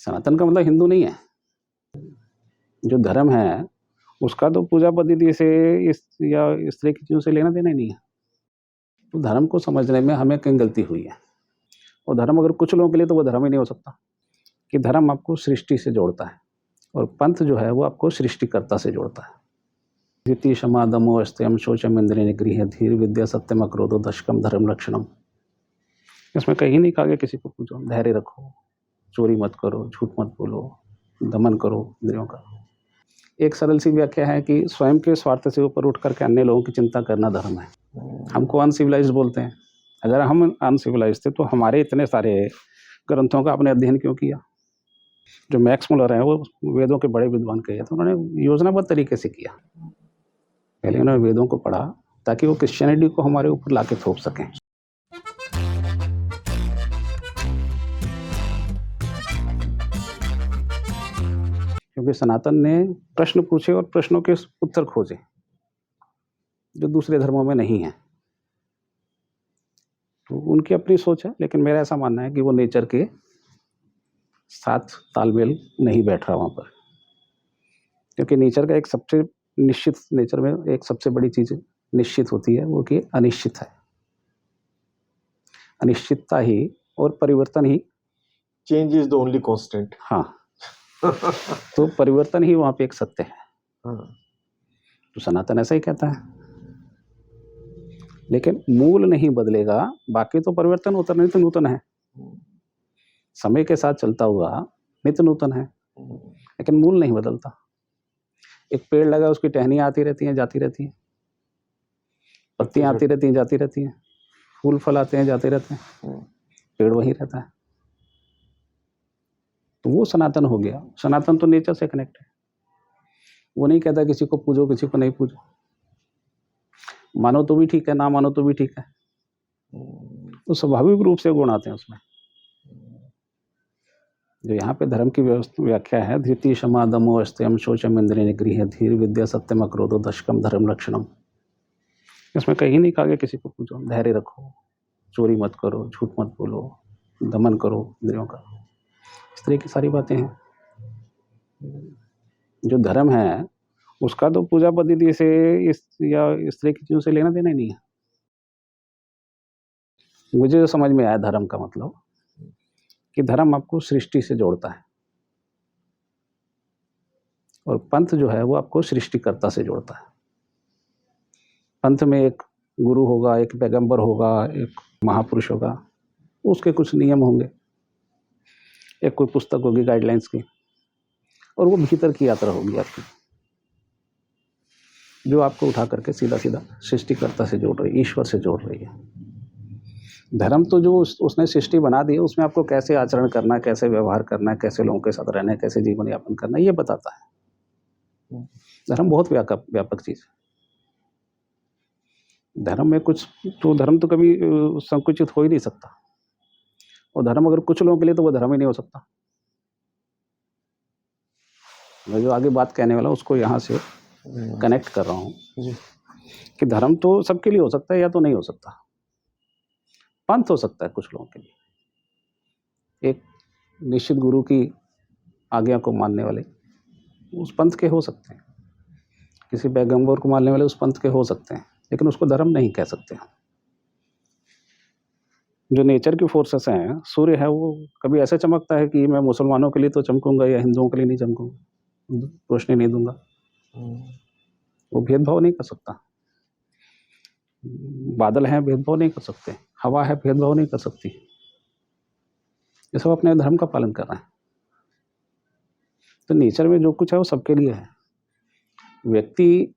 सनातन का मतलब हिंदू नहीं है। जो धर्म है उसका तो पूजा पद्धति से या इस तरह की चीज़ों से लेना देना ही नहीं है। तो धर्म को समझने में हमें कहीं गलती हुई है। और धर्म अगर कुछ लोगों के लिए तो वो धर्म ही नहीं हो सकता। कि धर्म आपको सृष्टि से जोड़ता है और पंथ जो है वो आपको सृष्टिकर्ता से जोड़ता है। धृति क्षमा दमो अस्त्यम शोचम इंद्रिय निगृह धीर विद्या सत्यम अक्रोधो दशकम धर्म लक्षणम। इसमें कहीं नहीं कहा गया किसी को पूछो, धैर्य रखो, चोरी मत करो, झूठ मत बोलो, दमन करो इंद्रियों का। एक सरल सी व्याख्या है कि स्वयं के स्वार्थ से ऊपर उठ करके अन्य लोगों की चिंता करना धर्म है। हमको अनसिविलाइज्ड बोलते हैं। अगर हम अनसिविलाइज्ड थे तो हमारे इतने सारे ग्रंथों का आपने अध्ययन क्यों किया? जो मैक्स मुलर हैं वो वेदों के बड़े विद्वान कहे थे, उन्होंने योजनाबद्ध तरीके से किया। पहले उन्होंने वेदों को पढ़ा ताकि वो क्रिश्चियनिटी को हमारे ऊपर लाके थोप सकें। क्योंकि सनातन ने प्रश्न पूछे और प्रश्नों के उत्तर खोजे जो दूसरे धर्मों में नहीं है। तो उनकी अपनी सोच है, लेकिन मेरा ऐसा मानना है कि वो नेचर के साथ तालमेल नहीं बैठ रहा वहाँ पर। क्योंकि नेचर का एक सबसे निश्चित, नेचर में एक सबसे बड़ी चीज़ निश्चित होती है वो कि अनिश्चित है। अनिश्चितता ही और परिवर्तन ही, change is the only constant. हाँ तो परिवर्तन ही वहाँ पे एक सत्य है। हाँ। तो सनातन ऐसा ही कहता है, लेकिन मूल नहीं बदलेगा। बाकी तो परिवर्तन होता नित्य नूतन है, समय के साथ चलता हुआ नित्य नूतन है, लेकिन मूल नहीं बदलता। एक पेड़ लगा, उसकी टहनियाँ आती रहती हैं जाती रहती हैं, पत्तियाँ आती रहती हैं जाती रहती हैं, फूल फल आते हैं जाते रहते हैं, पेड़ वहीं रहता है। तो वो सनातन हो गया। सनातन तो नेचर से कनेक्ट है। वो नहीं कहता किसी को पूजो किसी को नहीं पूजो, मानो तो भी ठीक है ना मानो तो भी ठीक है। तो स्वाभाविक रूप से गुण आते हैं उसमें। जो यहाँ पे धर्म की व्याख्या है, धृति क्षमा दमो अस्त्यम शोचम इंद्रिय निगृह धीर विद्या सत्यम अक्रोधो दशकम धर्म लक्षणम। इसमें कहीं नहीं कहा गया किसी को पूछो, धैर्य रखो, चोरी मत करो, झूठ मत बोलो, दमन करो इंद्रियों का। इस तरह की सारी बातें हैं। जो धर्म है उसका तो पूजा पद्धति से या इस तरह की चीज़ों से लेना देना ही नहीं है। मुझे जो समझ में आया धर्म का मतलब कि धर्म आपको सृष्टि से जोड़ता है और पंथ जो है वो आपको सृष्टिकर्ता से जोड़ता है। पंथ में एक गुरु होगा, एक पैगंबर होगा, एक महापुरुष होगा, उसके कुछ नियम होंगे, एक कोई पुस्तक होगी गाइडलाइंस की, और वो भीतर की यात्रा होगी आपकी जो आपको उठा करके सीधा सीधा सृष्टिकर्ता से जोड़ रही है, ईश्वर से जोड़ रही है। धर्म तो जो उसने सृष्टि बना दी है उसमें आपको कैसे आचरण करना है, कैसे व्यवहार करना है, कैसे लोगों के साथ रहना है, कैसे जीवन यापन करना है, ये बताता है। धर्म बहुत व्यापक चीज़ है। धर्म में कुछ तो धर्म तो कभी संकुचित हो ही नहीं सकता, और धर्म अगर कुछ लोगों के लिए तो वो धर्म ही नहीं हो सकता। मैं जो आगे बात कहने वाला हूँ उसको यहाँ से कनेक्ट कर रहा हूँ कि धर्म तो सबके लिए हो सकता है या तो नहीं हो सकता। पंथ हो सकता है कुछ लोगों के लिए, एक निश्चित गुरु की आज्ञा को मानने वाले उस पंथ के हो सकते हैं, किसी पैगंबर को मानने वाले उस पंथ के हो सकते हैं, लेकिन उसको धर्म नहीं कह सकते। जो नेचर की फोर्सेस हैं, सूर्य है वो कभी ऐसे चमकता है कि मैं मुसलमानों के लिए तो चमकूंगा या हिंदुओं के लिए नहीं चमकूंगा, रोशनी नहीं दूंगा। वो भेदभाव नहीं कर सकता। बादल हैं भेदभाव नहीं कर सकते, हवा है भेदभाव नहीं कर सकती। ये सब अपने धर्म का पालन कर रहे हैं। तो नेचर में जो कुछ है वो सबके लिए है। व्यक्ति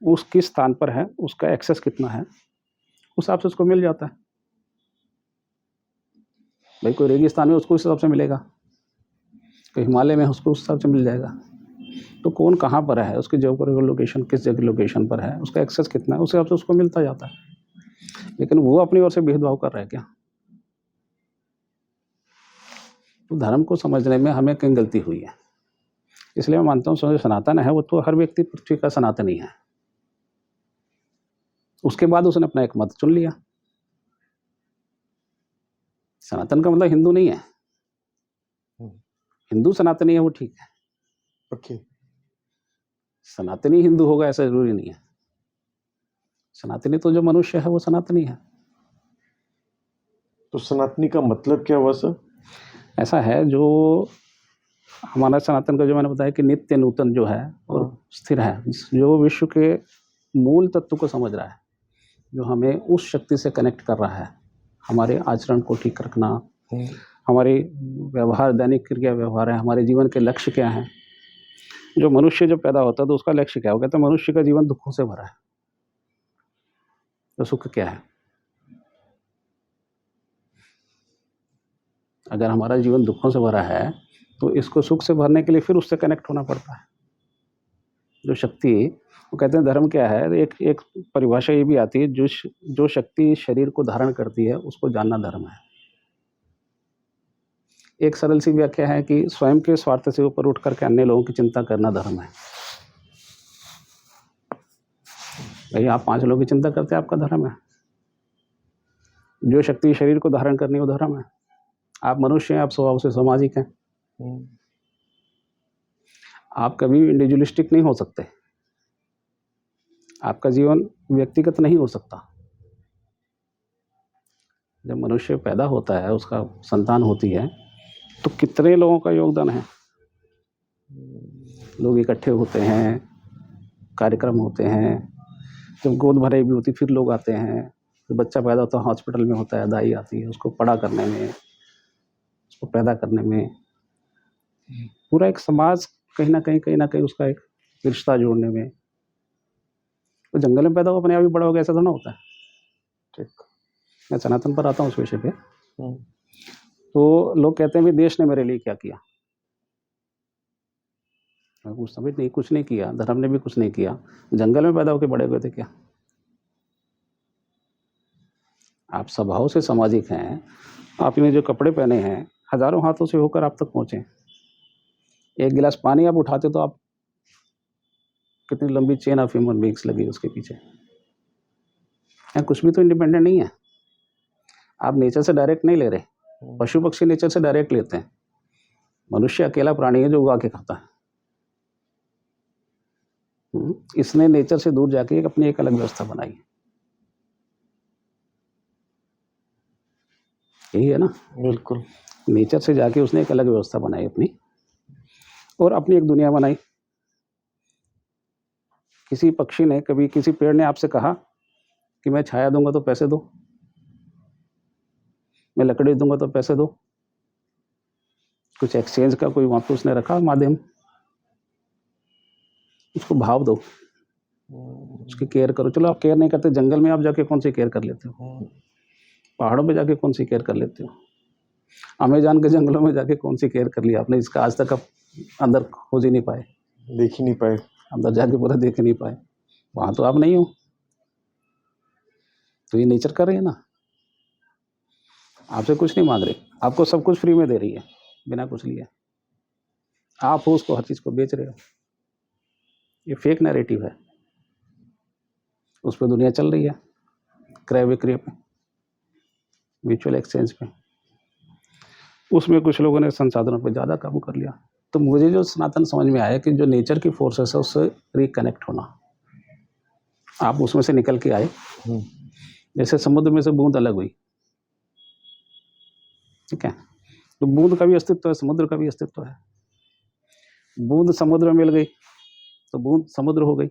उस किस स्थान पर है, उसका एक्सेस कितना है, उस हिसाब से उसको मिल जाता है। भाई कोई रेगिस्तान में उसको उस हिसाब से मिलेगा, कोई हिमालय में उसको उस हिसाब से मिल जाएगा। तो कौन कहाँ पर है, उसकी जियोग्राफिकल लोकेशन किस जगह लोकेशन पर है, उसका एक्सेस कितना है, उस हिसाब से उसको मिलता जाता है। लेकिन वो अपनी ओर से भेदभाव कर रहा है क्या? तो धर्म को समझने में हमें कहीं गलती हुई है। इसलिए मैं मानता हूँ जो सनातन है वो तो हर व्यक्ति पृथ्वी का सनातनी है। उसके बाद उसने अपना एक मत चुन लिया। सनातन का मतलब हिंदू नहीं है। हिंदू सनातनी है वो ठीक है, ओके। सनातनी हिंदू होगा ऐसा जरूरी नहीं है। सनातनी तो जो मनुष्य है वो सनातनी है। तो सनातनी का मतलब क्या हुआ सर? ऐसा है जो हमारा सनातन का, जो मैंने बताया कि नित्य नूतन जो है और स्थिर है, जो विश्व के मूल तत्व को समझ रहा है, जो हमें उस शक्ति से कनेक्ट कर रहा है, हमारे आचरण को ठीक रखना, हमारी व्यवहार, दैनिक क्रिया व्यवहार है, हमारे जीवन के लक्ष्य क्या हैं। जो मनुष्य जब पैदा होता है तो उसका लक्ष्य क्या हो, कहते हैं मनुष्य का जीवन दुखों से भरा है, तो सुख क्या है? अगर हमारा जीवन दुखों से भरा है तो इसको सुख से भरने के लिए फिर उससे कनेक्ट होना पड़ता है। जो शक्ति, वो कहते हैं धर्म क्या है, एक एक परिभाषा ये भी आती है, जो शक्ति शरीर को धारण करती है उसको जानना धर्म है। एक सरल सी व्याख्या है कि स्वयं के स्वार्थ से ऊपर उठ करके अन्य लोगों की चिंता करना धर्म है। भाई आप 5 लोगों की चिंता करते हैं, आपका धर्म है। जो शक्ति शरीर को धारण करनी है वो धर्म है। आप मनुष्य हैं, आप स्वभाव से सामाजिक हैं। आप कभी इंडिविजुअलिस्टिक नहीं हो सकते, आपका जीवन व्यक्तिगत नहीं हो सकता। जब मनुष्य पैदा होता है, उसका संतान होती है, तो कितने लोगों का योगदान है। लोग इकट्ठे होते हैं, कार्यक्रम होते हैं, जब गोद भराई भी होती फिर लोग आते हैं, जब बच्चा पैदा होता है हॉस्पिटल में होता है, दाई आती है उसको बड़ा करने में, उसको पैदा करने में, पूरा एक समाज कहीं ना कहीं उसका एक रिश्ता जोड़ने में। तो जंगल में पैदा हो अपने आप ही बड़ा हो गया ऐसा तो ना होता है। ठीक। मैं सनातन पर आता हूँ उस विषय पे। तो लोग कहते हैं भी देश ने मेरे लिए क्या किया। मैं पूछता भाई नहीं, कुछ नहीं किया, धर्म ने भी कुछ नहीं किया। जंगल में पैदा होकर बड़े हुए थे क्या? आप स्वभाव से सामाजिक हैं, आपने जो कपड़े पहने हैं हजारों हाथों से होकर आप तक पहुंचे। एक गिलास पानी आप उठाते तो आप कितनी लंबी चेन ऑफ ह्यूमन बीइंग्स लगी उसके पीछे। कुछ भी तो इंडिपेंडेंट नहीं है। आप नेचर से डायरेक्ट नहीं ले रहे, पशु पक्षी नेचर से डायरेक्ट लेते हैं। मनुष्य अकेला प्राणी है जो उगा के खाता है। इसने नेचर से दूर जाके अपनी एक अलग व्यवस्था बनाई। यही है ना? बिल्कुल। नेचर से जाके उसने एक अलग व्यवस्था बनाई अपनी, और अपनी एक दुनिया बनाई। किसी पक्षी ने, कभी किसी पेड़ ने आपसे कहा कि मैं छाया दूंगा तो पैसे दो, मैं लकड़ी दूंगा तो पैसे दो? कुछ एक्सचेंज का कोई वहां पे उसने रखा माध्यम? उसको भाव दो, उसकी केयर करो। चलो आप केयर नहीं करते, जंगल में आप जाके कौन सी केयर कर लेते हो? पहाड़ों पे जाके कौन सी केयर कर लेते हो? अमेज़न के जंगलों में जाके कौन सी केयर कर लिया आपने? इसका आज तक आप अंदर खोज ही नहीं पाए, देख ही नहीं पाए, अंदर जाके पूरा देख ही नहीं पाए। वहां तो आप नहीं हो, तो ये नेचर कर रही है ना, आपसे कुछ नहीं मांग रही, आपको सब कुछ फ्री में दे रही है बिना कुछ लिए। आप हो उसको हर चीज को बेच रहे हो। ये फेक नैरेटिव है, उस पर दुनिया चल रही है, क्रय विक्रय पे, म्यूचुअल एक्सचेंज पे। उसमें कुछ लोगों ने संसाधनों पे ज़्यादा काबू कर लिया। तो मुझे जो सनातन समझ में आया कि जो नेचर की फोर्सेस है उससे रिकनेक्ट होना। आप उसमें से निकल के आए, जैसे समुद्र में से बूंद अलग हुई, ठीक है, तो बूंद का भी अस्तित्व है, समुद्र का भी अस्तित्व है। बूंद समुद्र में मिल गई तो बूंद समुद्र हो गई।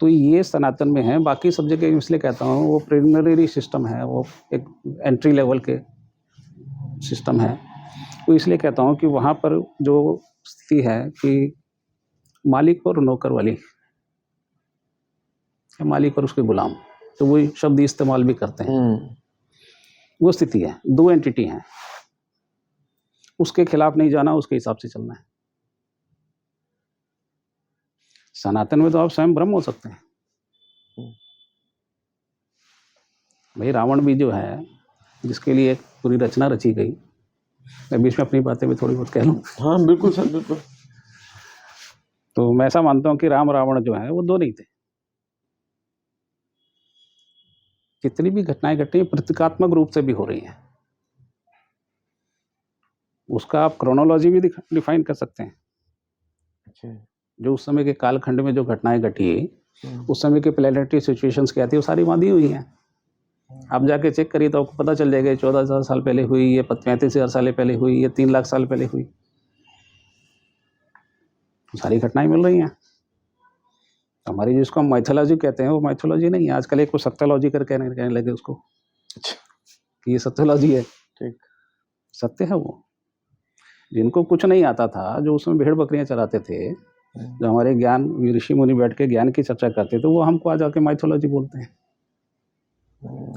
तो ये सनातन में है। बाकी सब जगह इसलिए कहता हूँ वो प्रिलिमिनरी सिस्टम है, वो एक एंट्री लेवल के सिस्टम है। तो इसलिए कहता हूँ कि वहाँ पर जो स्थिति है कि मालिक और नौकर वाली, मालिक और उसके गुलाम, तो वही शब्द इस्तेमाल भी करते हैं, वो स्थिति है। दो एंटिटी हैं, उसके खिलाफ नहीं जाना, उसके हिसाब से चलना है। सनातन में तो आप स्वयं ब्रह्म हो सकते हैं। भाई रावण भी जो है, जिसके लिए एक पूरी रचना रची गई, मैं बीच में अपनी बातें भी थोड़ी बहुत कह लूँ। हाँ बिल्कुल सर, बिल्कुल। तो मैं ऐसा मानता हूँ कि राम रावण जो है वो दो नहीं थे। जितनी भी घटनाएं घटी प्रतीकात्मक रूप से भी हो रही हैं। उसका आप क्रोनोलॉजी भी डिफाइन कर सकते हैं। अच्छा। जो उस समय के कालखंड में जो घटनाएं घटी, हम्म, उस समय के प्लेनेटरी सिचुएशंस क्या थी, वो सारी वहाँ दी हुई हैं। आप जाके चेक करिए तो आपको पता चल जाएगा, 14,000 साल पहले हुई, ये 35,000 साल पहले हुई, ये 3 लाख साल पहले हुई। सारी घटनाएं मिल रही हैं। हमारी जिसको हम माइथोलॉजी कहते हैं, वो माइथोलॉजी नहीं है। आजकल एक को सत्यलॉजी करके कहने लगे उसको, अच्छा। कि ये सत्यलॉजी है। ठीक। सत्य है वो। जिनको कुछ नहीं आता था, जो उसमें भेड़ बकरियां चराते थे, जो हमारे ज्ञान ऋषि मुनि बैठ के ज्ञान की चर्चा करते थे, वो हमको आज आके माइथोलॉजी बोलते हैं,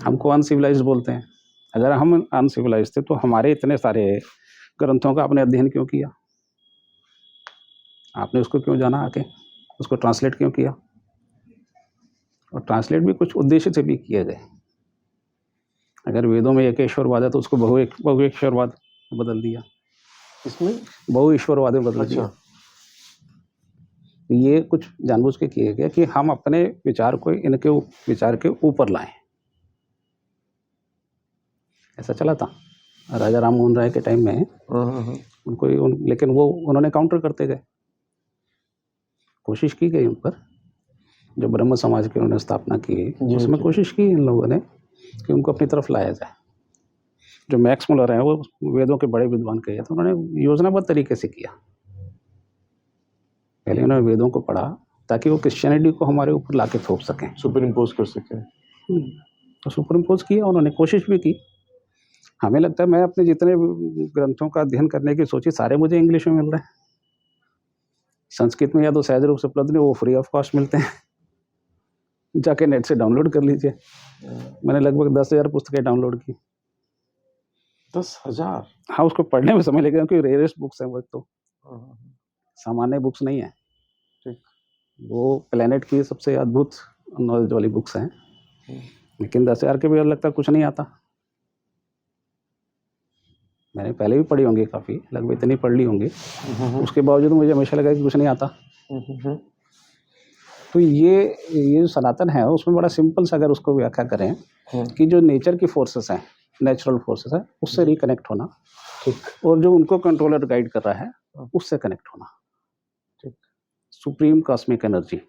हमको अनसिविलाइज्ड बोलते हैं। अगर हम अनसिविलाइज्ड थे तो हमारे इतने सारे ग्रंथों का आपने अध्ययन क्यों किया? आपने उसको क्यों जाना आके? उसको ट्रांसलेट क्यों किया? और ट्रांसलेट भी कुछ उद्देश्य से भी किए गए। अगर वेदों में एकेश्वरवाद है तो उसको बहु-ईश्वरवाद बदल दिया, इसमें बहु-ईश्वरवाद में बदल दिया। अच्छा। ये कुछ जानबूझ के किए गए कि हम अपने विचार को इनके विचार के ऊपर लाएं। ऐसा चला था राजा राम मोहन राय के टाइम में। उनको लेकिन वो उन्होंने काउंटर करते गए, कोशिश की गई उन पर। जो ब्रह्म समाज की उन्होंने स्थापना की, उसमें जी। कोशिश की इन लोगों ने कि उनको अपनी तरफ लाया जाए। जो मैक्स मुलर हैं, वो वेदों के बड़े विद्वान कहे, तो उन्होंने योजनाबद्ध तरीके से किया। पहले उन्होंने वेदों को पढ़ा ताकि वो क्रिश्चियनिटी को हमारे ऊपर लाके थोप सकें, सुपर इम्पोज कर सके। तो सुपर इम्पोज किया उन्होंने, कोशिश भी की। हमें लगता है, मैं अपने जितने ग्रंथों का अध्ययन करने की सोची, सारे मुझे इंग्लिश में मिल रहे हैं। संस्कृत में या तो सहज रूप से उपलब्ध नहीं, वो फ्री ऑफ कॉस्ट मिलते हैं। जाके नेट से डाउनलोड कर लीजिए। मैंने लगभग 10,000 पुस्तकें डाउनलोड की। 10,000? हाँ, उसको पढ़ने में समय लगेगा क्योंकि रेयरेस्ट बुक्स हैं वो, तो सामान्य बुक्स नहीं है। ठीक। वो प्लेनेट की सबसे अद्भुत नॉलेज वाली बुक्स हैं। लेकिन 10,000 के बगैर लगता कुछ नहीं आता। मैंने पहले भी पढ़ी होंगी काफ़ी, लगभग इतनी पढ़ ली होंगी। उसके बावजूद मुझे हमेशा लगा कि कुछ नहीं आता। तो ये जो सनातन है, उसमें बड़ा सिंपल सा अगर उसको व्याख्या करें कि जो नेचर की फोर्सेस हैं, नेचुरल फोर्सेस है, उससे रिकनेक्ट होना। ठीक। और जो उनको कंट्रोलर गाइड कर रहा है, उससे कनेक्ट होना। ठीक। Supreme cosmic energy.